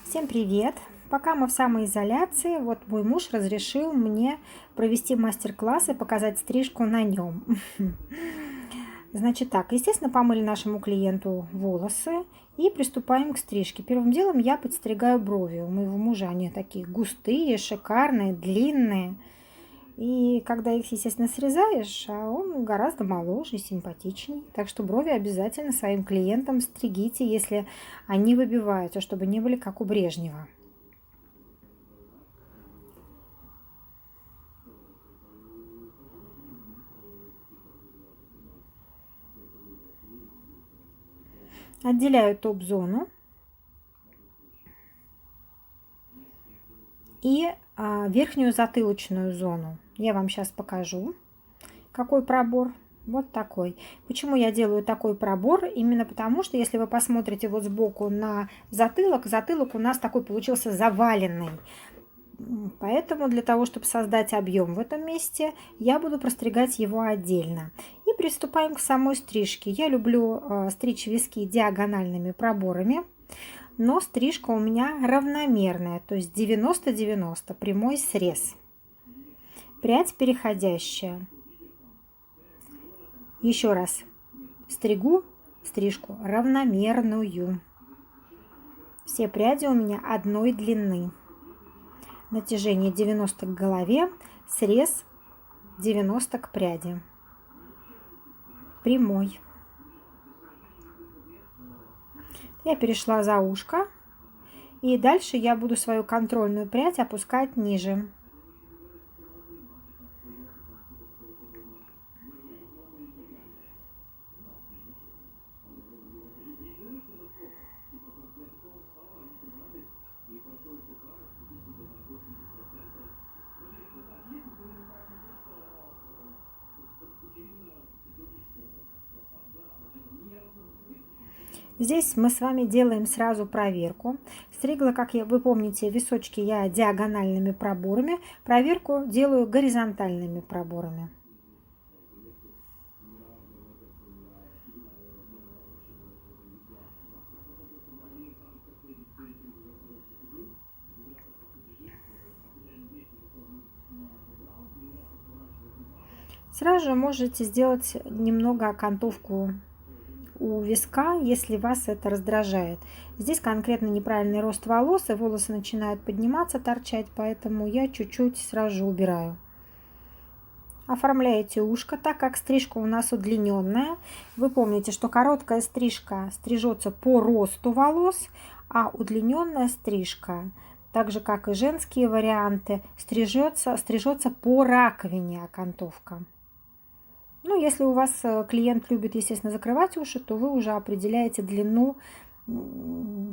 Всем привет! Пока мы в самоизоляции, вот мой муж разрешил мне провести мастер-класс и показать стрижку на нем. Значит так, естественно, помыли нашему клиенту волосы и приступаем к стрижке. Первым делом я подстригаю брови. У моего мужа они такие густые, шикарные, длинные. И когда их, естественно, срезаешь, а он гораздо моложе и симпатичнее. Так что брови обязательно своим клиентам стригите, если они выбиваются, чтобы не были как у Брежнева. Отделяю топ-зону и верхнюю затылочную зону. Я вам сейчас покажу, какой пробор. Вот такой. Почему я делаю такой пробор? Именно потому, что если вы посмотрите вот сбоку на затылок, затылок у нас такой получился заваленный. Поэтому для того, чтобы создать объем в этом месте, я буду простригать его отдельно. И приступаем к самой стрижке. Я люблю стричь виски диагональными проборами, но стрижка у меня равномерная, то есть 90-90, прямой срез. Прядь переходящая. Еще раз. Стригу стрижку равномерную. Все пряди у меня одной длины. Натяжение 90 к голове, срез 90 к пряди. Прямой. Я перешла за ушко. И дальше я буду свою контрольную прядь опускать ниже. Здесь мы с вами делаем сразу проверку. Стригла, как вы помните, височки я диагональными проборами. Проверку делаю горизонтальными проборами. Сразу же можете сделать немного окантовку у виска, если вас это раздражает. Здесь конкретно неправильный рост волос, и волосы начинают подниматься, торчать, поэтому я чуть-чуть сразу же убираю. Оформляете ушко, так как стрижка у нас удлиненная. Вы помните, что короткая стрижка стрижется по росту волос, а удлиненная стрижка, так же как и женские варианты, стрижется по раковине окантовка. Ну, если у вас клиент любит, естественно, закрывать уши, то вы уже определяете длину,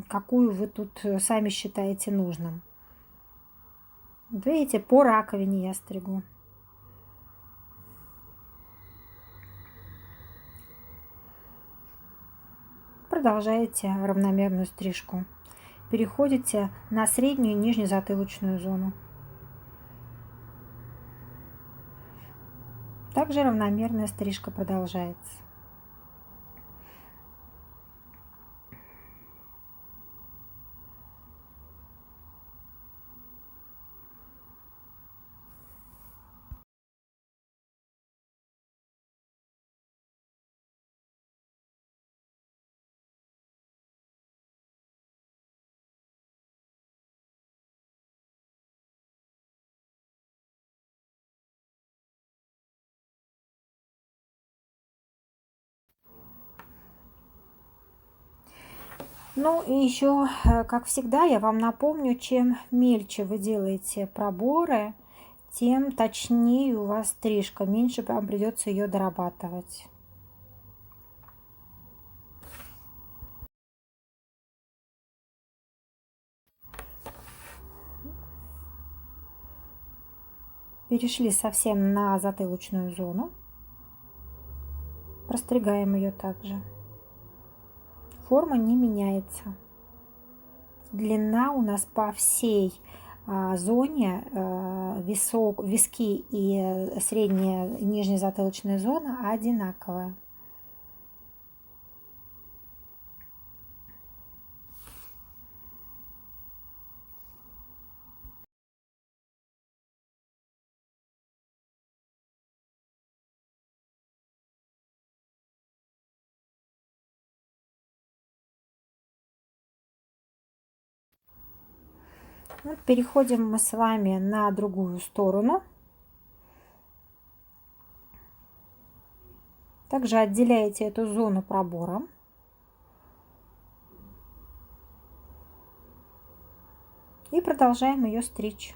какую вы тут сами считаете нужным. Видите, по раковине я стригу. Продолжаете равномерную стрижку. Переходите на среднюю и нижнюю затылочную зону. Также равномерная стрижка продолжается. Ну и еще, как всегда, я вам напомню, чем мельче вы делаете проборы, тем точнее у вас стрижка, меньше вам придется ее дорабатывать. Перешли совсем на затылочную зону. Простригаем ее также. Форма не меняется. Длина у нас по всей зоне, виски и средняя и нижняя затылочная зона одинаковая. Вот переходим мы с вами на другую сторону. Также отделяете эту зону пробора. И продолжаем ее стричь.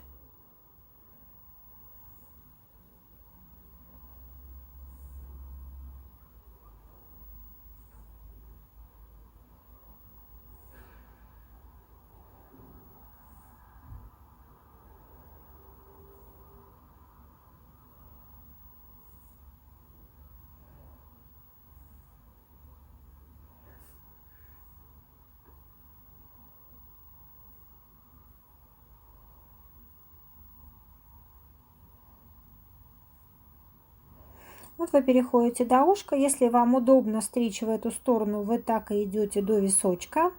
Вот вы переходите до ушка. Если вам удобно стричь в эту сторону, вы так и идете до височка.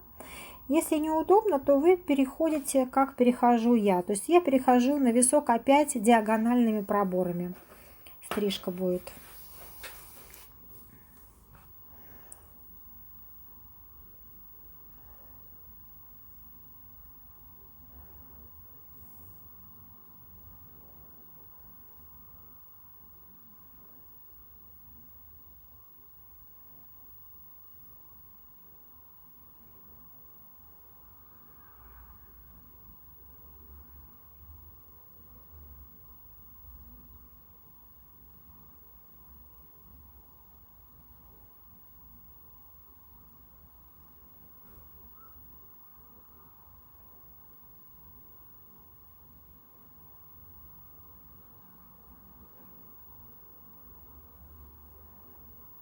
Если неудобно, то вы переходите, как перехожу я. То есть я перехожу на висок опять диагональными проборами. Стрижка будет.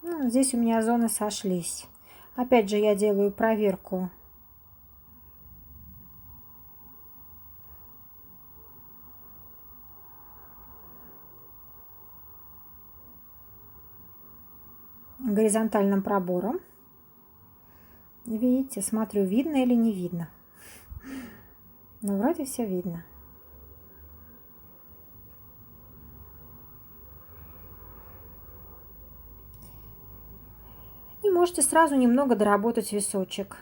Ну, здесь у меня зоны сошлись. Опять же я делаю проверку. Горизонтальным пробором. Видите, смотрю, видно или не видно. Ну, вроде все видно. И можете сразу немного доработать височек.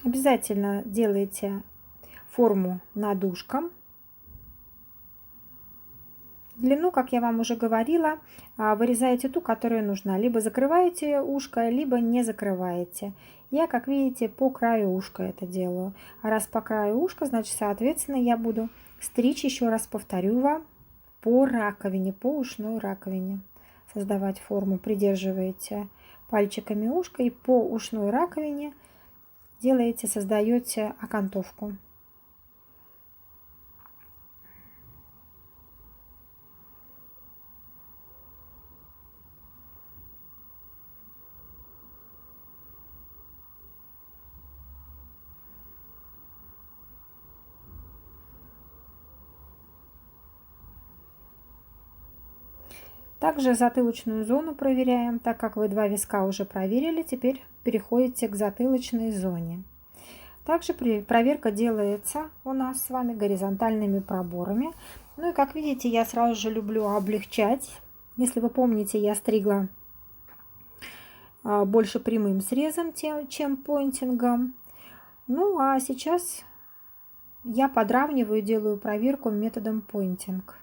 Обязательно делайте форму над ушком. Длину, как я вам уже говорила, вырезаете ту, которая нужна. Либо закрываете ушко, либо не закрываете. Я, как видите, по краю ушка это делаю. А раз по краю ушка, значит, соответственно, я буду стричь, еще раз повторю вам, по раковине, по ушной раковине. Создавать форму. Придерживаете пальчиками ушко и по ушной раковине делаете, создаете окантовку. Также затылочную зону проверяем, так как вы два виска уже проверили, теперь переходите к затылочной зоне. Также проверка делается у нас с вами горизонтальными проборами. Ну и как видите, я сразу же люблю облегчать. Если вы помните, я стригла больше прямым срезом, чем пойнтингом. Ну а сейчас я подравниваю, делаю проверку методом пойнтинг.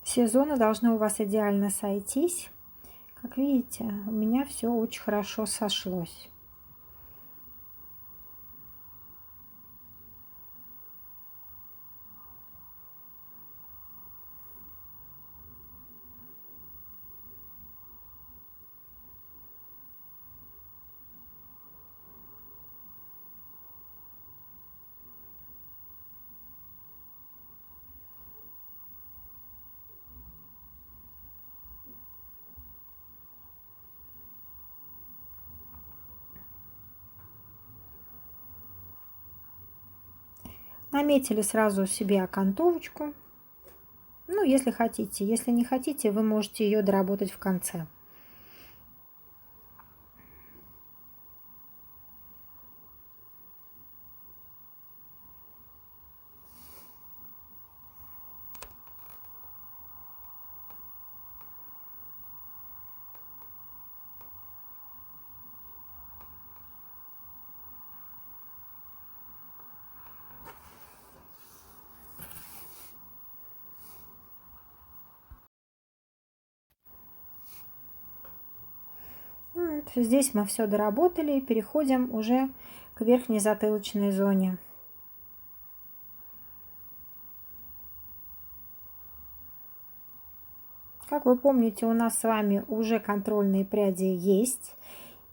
Все зоны должны у вас идеально сойтись. Как видите, у меня все очень хорошо сошлось. Наметили сразу себе окантовочку. Ну, если хотите. Если не хотите, вы можете ее доработать в конце. здесь мы все доработали и переходим уже к верхней затылочной зоне. Как вы помните, у нас с вами уже контрольные пряди есть.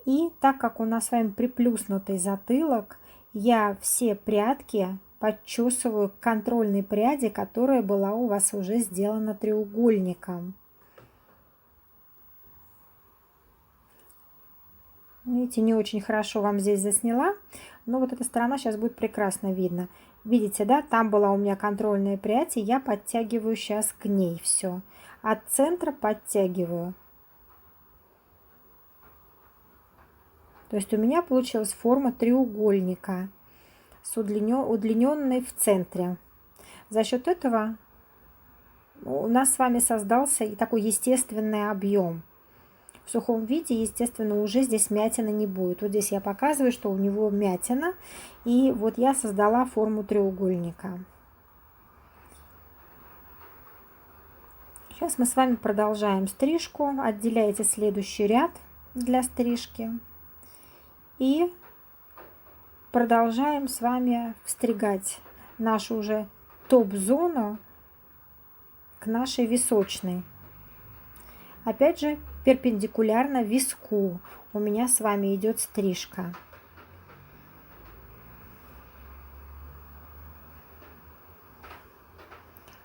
И так как у нас с вами приплюснутый затылок, я все прядки подчесываю к контрольной пряди, которая была у вас уже сделана треугольником. Видите, не очень хорошо вам здесь засняла, но вот эта сторона сейчас будет прекрасно видно. Видите, да, там была у меня контрольная прядь, и я подтягиваю сейчас к ней все. От центра подтягиваю. То есть у меня получилась форма треугольника с удлиненной в центре. За счет этого у нас с вами создался и такой естественный объем. В сухом виде, естественно, уже здесь мятины не будет. Вот здесь я показываю, что у него мятина. И вот я создала форму треугольника. Сейчас мы с вами продолжаем стрижку. Отделяйте следующий ряд для стрижки. И продолжаем с вами встригать нашу уже топ-зону к нашей височной. Опять же, перпендикулярно виску у меня с вами идет стрижка.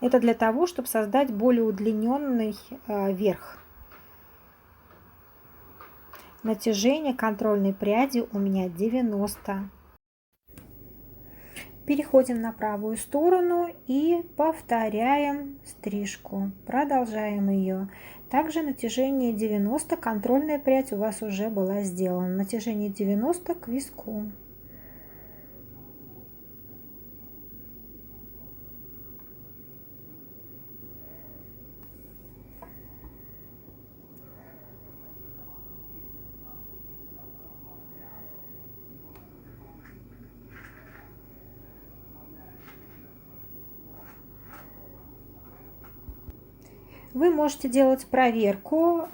Это для того, чтобы создать более удлиненный верх. Натяжение контрольной пряди у меня 90. Переходим на правую сторону и повторяем стрижку. Продолжаем ее. Также натяжение 90, контрольная прядь у вас уже была сделана. Натяжение 90 к виску. Вы можете делать проверку,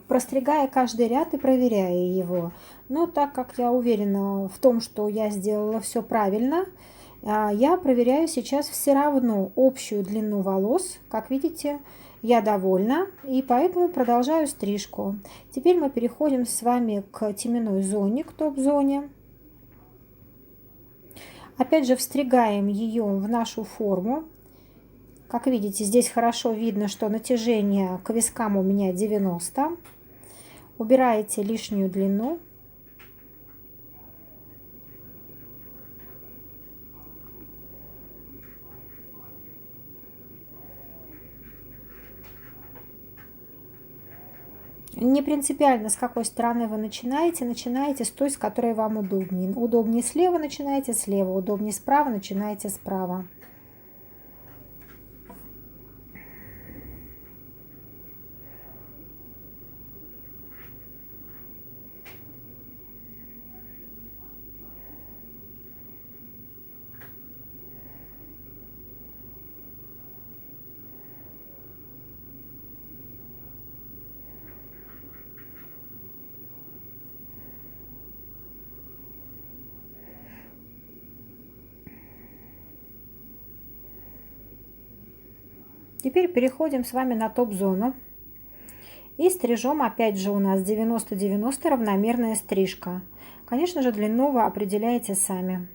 простригая каждый ряд и проверяя его. Но так как я уверена в том, что я сделала все правильно, я проверяю сейчас все равно общую длину волос. Как видите, я довольна, и поэтому продолжаю стрижку. Теперь мы переходим с вами к теменной зоне, к топ-зоне. Опять же, встригаем ее в нашу форму. Как видите, здесь хорошо видно, что натяжение к вискам у меня 90. Убираете лишнюю длину. Не принципиально, с какой стороны вы начинаете. Начинаете с той, с которой вам удобнее. Удобнее слева начинаете слева, удобнее справа начинаете справа. Теперь переходим с вами на топ-зону. И стрижем, опять же, у нас 90-90 равномерная стрижка. Конечно же, длину вы определяете сами.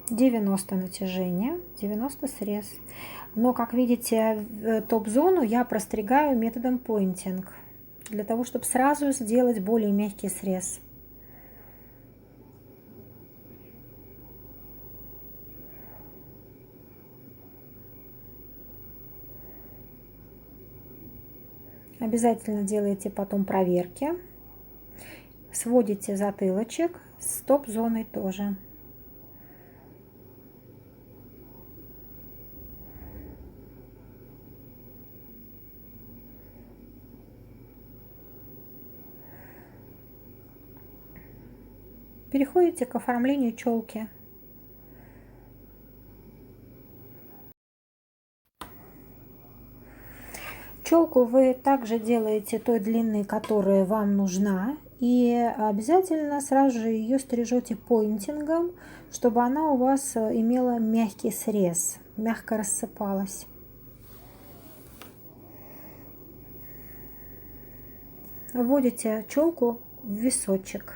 «90 натяжение, 90 срез». Но, как видите, топ-зону я простригаю методом pointing, для того, чтобы сразу сделать более мягкий срез. Обязательно делайте потом проверки. Сводите затылочек с топ-зоной тоже. переходите к оформлению челки. Челку вы также делаете той длины, которая вам нужна. И обязательно сразу же ее стрижете поинтингом, чтобы она у вас имела мягкий срез, мягко рассыпалась. Вводите челку в височек.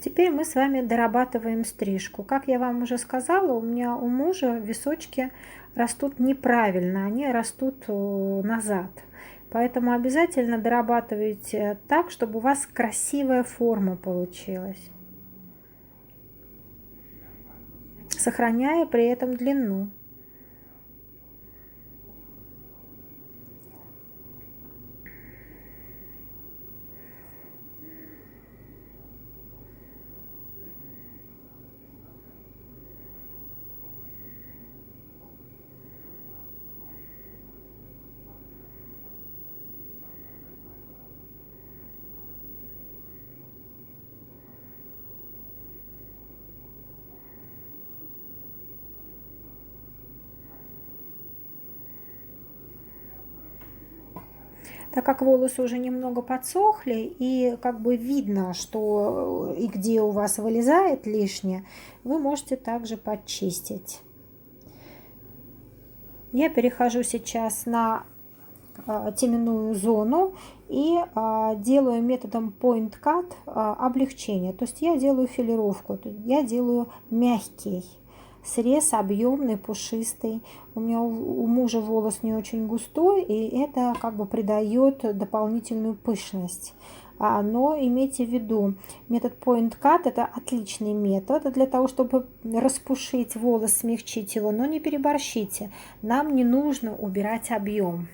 Теперь мы с вами дорабатываем стрижку. Как я вам уже сказала, у меня у мужа височки растут неправильно, они растут назад. Поэтому обязательно дорабатывайте так, чтобы у вас красивая форма получилась, сохраняя при этом длину. Так как волосы уже немного подсохли и как бы видно, что и где у вас вылезает лишнее, вы можете также подчистить. Я перехожу сейчас на теменную зону и делаю методом Point Cut облегчение. То есть я делаю филировку, я делаю мягкий срез, объемный, пушистый. У меня у мужа волос не очень густой, и это как бы придает дополнительную пышность. Но имейте в виду, метод Point Cut это отличный метод для того, чтобы распушить волос, смягчить его, но не переборщите. Нам не нужно убирать объем.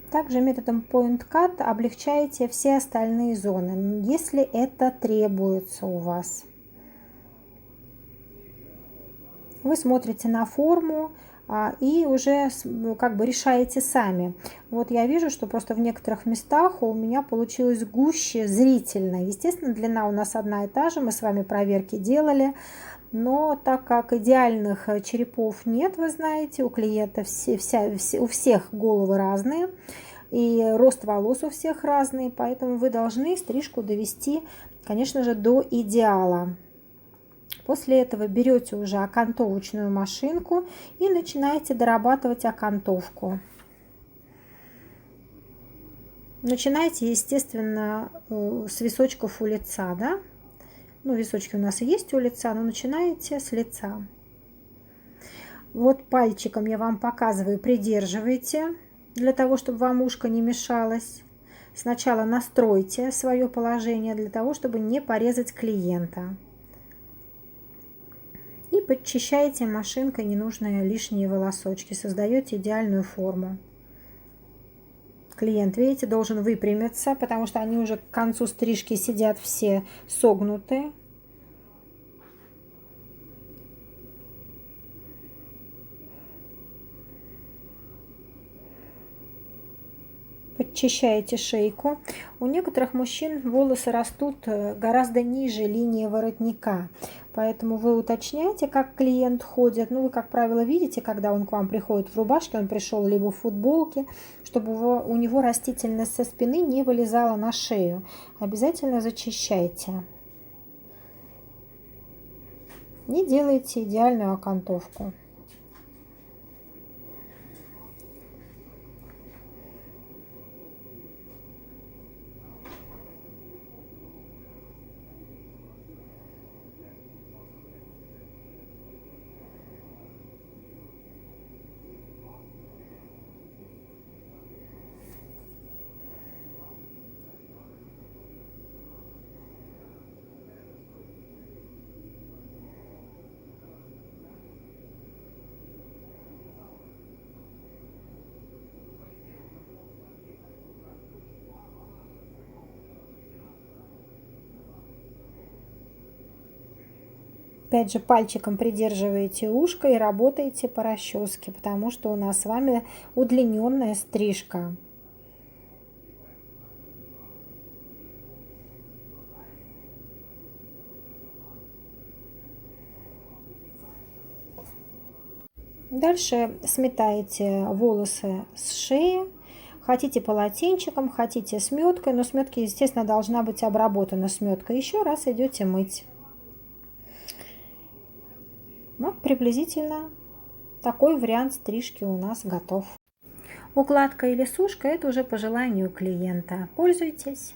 Также методом Point Cut облегчаете все остальные зоны, если это требуется у вас. Вы смотрите на форму и уже как бы решаете сами. Вот я вижу, что просто в некоторых местах у меня получилось гуще зрительно. Естественно, длина у нас одна и та же, мы с вами проверки делали. Но так как идеальных черепов нет, вы знаете, у клиента у всех головы разные, и рост волос у всех разный, поэтому вы должны стрижку довести, конечно же, до идеала. После этого берете уже окантовочную машинку и начинаете дорабатывать окантовку. Начинайте, естественно, с височков у лица, да? Ну, височки у нас и есть у лица, но начинаете с лица. Вот пальчиком я вам показываю, придерживайте, для того, чтобы вам ушко не мешалось. Сначала настройте свое положение для того, чтобы не порезать клиента. И подчищаете машинкой ненужные лишние волосочки, создаете идеальную форму. Клиент, видите, должен выпрямиться, потому что они уже к концу стрижки сидят все согнутые. Подчищаете шейку. У некоторых мужчин волосы растут гораздо ниже линии воротника, поэтому вы уточняете, как клиент ходит. Ну, вы, как правило, видите, когда он к вам приходит в рубашке, он пришел либо в футболке, чтобы у него растительность со спины не вылезала на шею. Обязательно зачищайте. И делайте идеальную окантовку. Опять же, пальчиком придерживаете ушко и работаете по расческе, потому что у нас с вами удлиненная стрижка. Дальше сметаете волосы с шеи. Хотите полотенчиком, хотите сметкой, но сметка, естественно, должна быть обработана сметкой. Еще раз идете мыть. Вот приблизительно такой вариант стрижки у нас готов. Укладка или сушка — это уже по желанию клиента. Пользуйтесь!